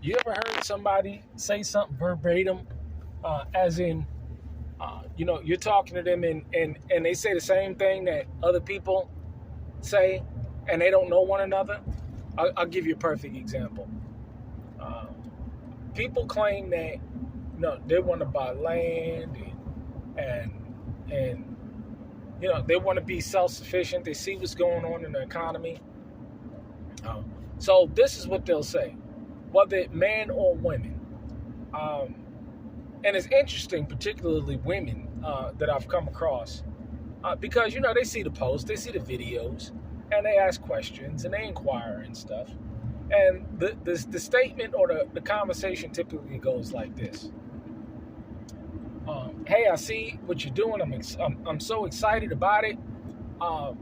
You ever heard somebody say something verbatim, as in, you're talking to them and they say the same thing that other people say, and they don't know one another? I'll give you a perfect example. Uh, People claim that they want to buy land and they want to be self-sufficient. They see what's going on in the economy. So this is what they'll say, whether men or women. Um, and it's interesting, particularly women, that I've come across, because they see the posts, they see the videos, and they ask questions and they inquire and stuff. And the statement or the conversation typically goes like this: "Hey, I see what you're doing. I'm so excited about it. Um,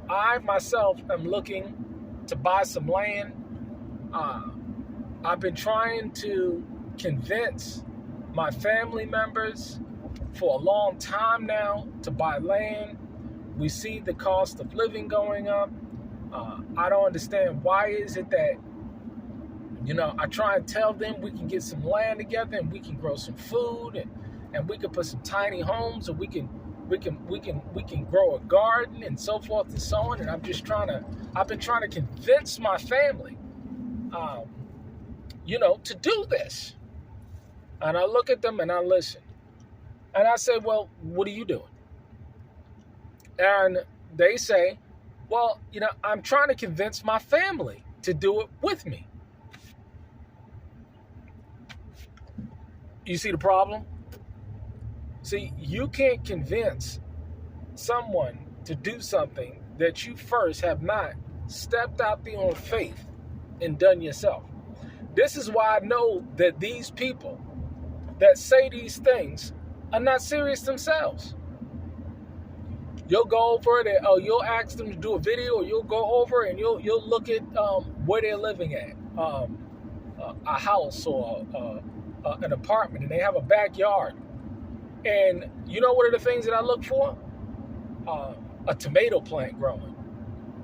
I myself am looking to buy some land. Uh, I've been trying to convince my family members for a long time now to buy land. We see the cost of living going up. I don't understand why is it that, I try and tell them we can get some land together and we can grow some food and we can put some tiny homes, or we can grow a garden and so forth and so on. And I've been trying to convince my family, to do this." And I look at them and I listen. And I say, "Well, what are you doing?" And they say, "Well, I'm trying to convince my family to do it with me." You see the problem? See, you can't convince someone to do something that you first have not stepped out there on faith and done yourself. This is why I know that these people that say these things are not serious themselves. You'll go over it, you'll ask them to do a video, or you'll go over and you'll look at where they're living at, a house or an apartment, and they have a backyard. And what are the things that I look for? A tomato plant growing,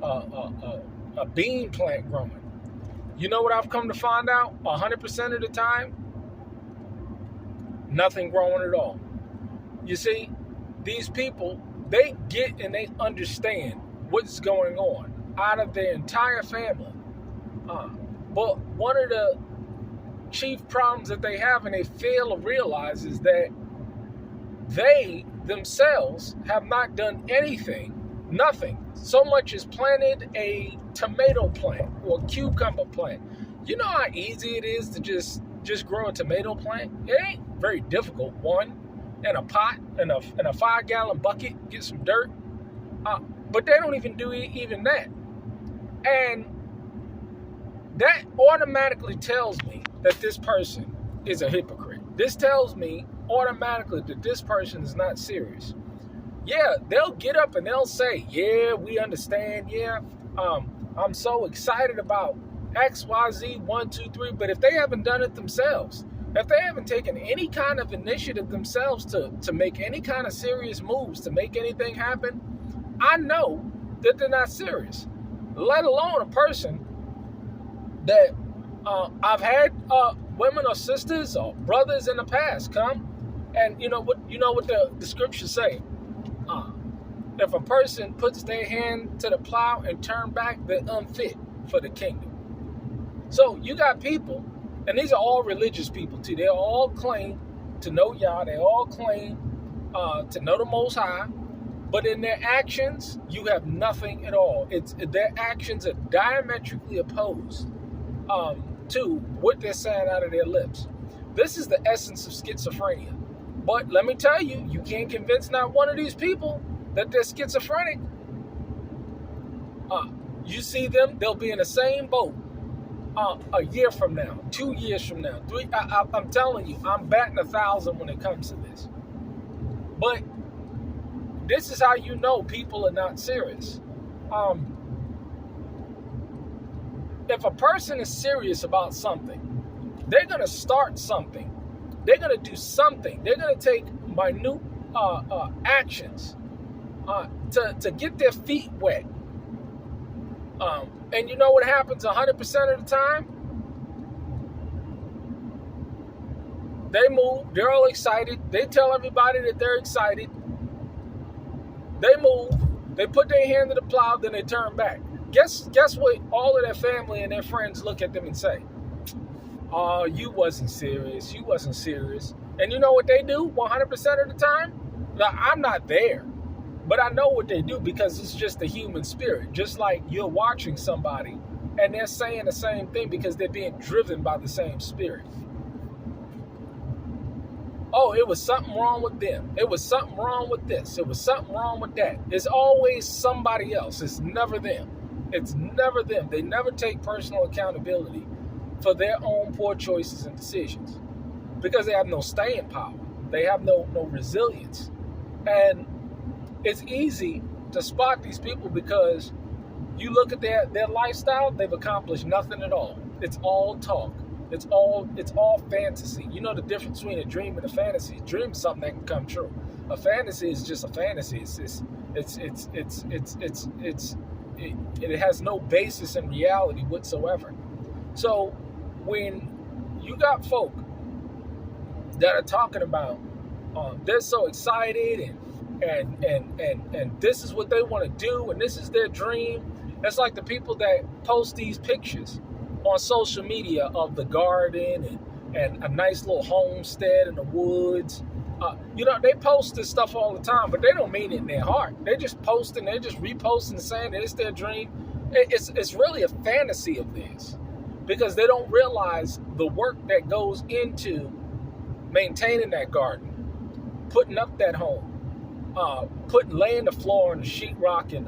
a bean plant growing. You know what I've come to find out? 100% of the time, nothing growing at all. You see, these people, they get and they understand what's going on out of their entire family. But one of the chief problems that they have and they fail to realize is that they themselves have not done anything, nothing, so much as planted a tomato plant or a cucumber plant. You know how easy it is to just grow a tomato plant? It ain't very difficult. One, in a pot, in a 5-gallon bucket, get some dirt. But they don't even do even that. And that automatically tells me that this person is a hypocrite. This tells me automatically that this person is not serious. Yeah, they'll get up and they'll say, "Yeah, we understand. Yeah, I'm so excited about X, Y, Z, 1, 2, 3. But if they haven't done it themselves, if they haven't taken any kind of initiative themselves to make any kind of serious moves, to make anything happen, I know that they're not serious. Let alone a person that I've had women or sisters or brothers in the past come, and you know what the scriptures say. If a person puts their hand to the plow and turn back, they're unfit for the kingdom. So you got people, and these are all religious people too. They all claim to know Yah. They all claim to know the Most High. But in their actions, you have nothing at all. Their actions are diametrically opposed to what they're saying out of their lips. This is the essence of schizophrenia. But let me tell you, you can't convince not one of these people that they're schizophrenic. You see them, they'll be in the same boat a year from now, 2 years from now, 3. I'm telling you, I'm batting 1,000 when it comes to this. But this is how you know people are not serious. If a person is serious about something, they're going to start something. They're going to do something. They're going to take minute actions to get their feet wet. And you know what happens 100% of the time? They move. They're all excited. They tell everybody that they're excited. They move. They put their hand to the plow, then they turn back. Guess what all of their family and their friends look at them and say? Oh, you wasn't serious. You wasn't serious. And you know what they do 100% of the time? Now, I'm not there. But I know what they do because it's just the human spirit. Just like you're watching somebody and they're saying the same thing because they're being driven by the same spirit. Oh, it was something wrong with them. It was something wrong with this. It was something wrong with that. It's always somebody else. It's never them. It's never them. They never take personal accountability for their own poor choices and decisions because they have no staying power. They have no resilience. And it's easy to spot these people because you look at their lifestyle, they've accomplished nothing at all. It's all talk. It's all fantasy. You know the difference between a dream and a fantasy. A dream is something that can come true. A fantasy is just a fantasy. It has no basis in reality whatsoever. So when you got folk that are talking about they're so excited and this is what they want to do and this is their dream. It's like the people that post these pictures on social media of the garden and a nice little homestead in the woods. They post this stuff all the time, but they don't mean it in their heart. They're just posting, they're just reposting, saying that it's their dream. It's really a fantasy of theirs because they don't realize the work that goes into maintaining that garden, putting up that home, laying the floor and the sheetrock and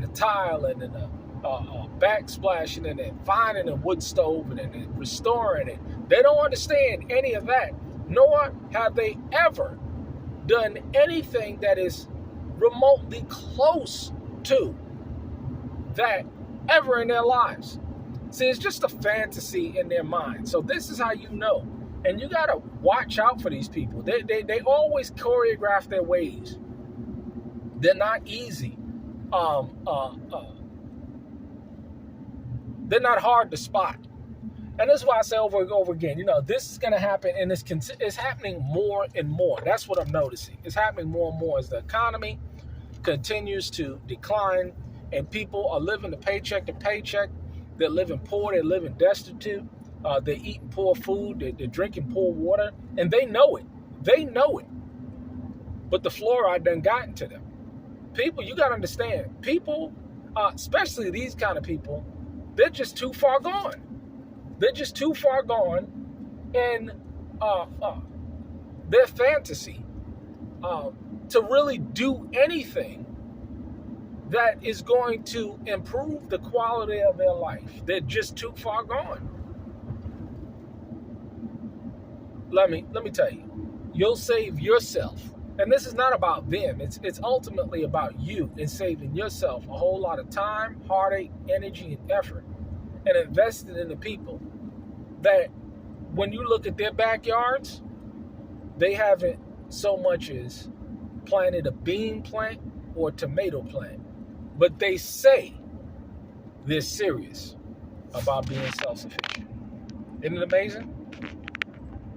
the tile and the backsplashing and then finding a wood stove and then restoring it. They don't understand any of that, nor have they ever done anything that is remotely close to that ever in their lives. See, it's just a fantasy in their mind. So this is how you know. And you got to watch out for these people. They always choreograph their ways. They're not easy. They're not hard to spot. And that's why I say over and over again, this is going to happen, and it's happening more and more. That's what I'm noticing. It's happening more and more as the economy continues to decline, and people are living the paycheck to paycheck. They're living poor. They're living destitute. They're eating poor food. They're drinking poor water, and they know it. They know it. But the fluoride done gotten to them. People, you got to understand, people, especially these kind of people, they're just too far gone. They're just too far gone in their fantasy to really do anything that is going to improve the quality of their life. They're just too far gone. Let me tell you, you'll save yourself. And this is not about them. It's ultimately about you and saving yourself a whole lot of time, heartache, energy, and effort, and investing in the people that when you look at their backyards, they haven't so much as planted a bean plant or a tomato plant. But they say they're serious about being self-sufficient. Isn't it amazing?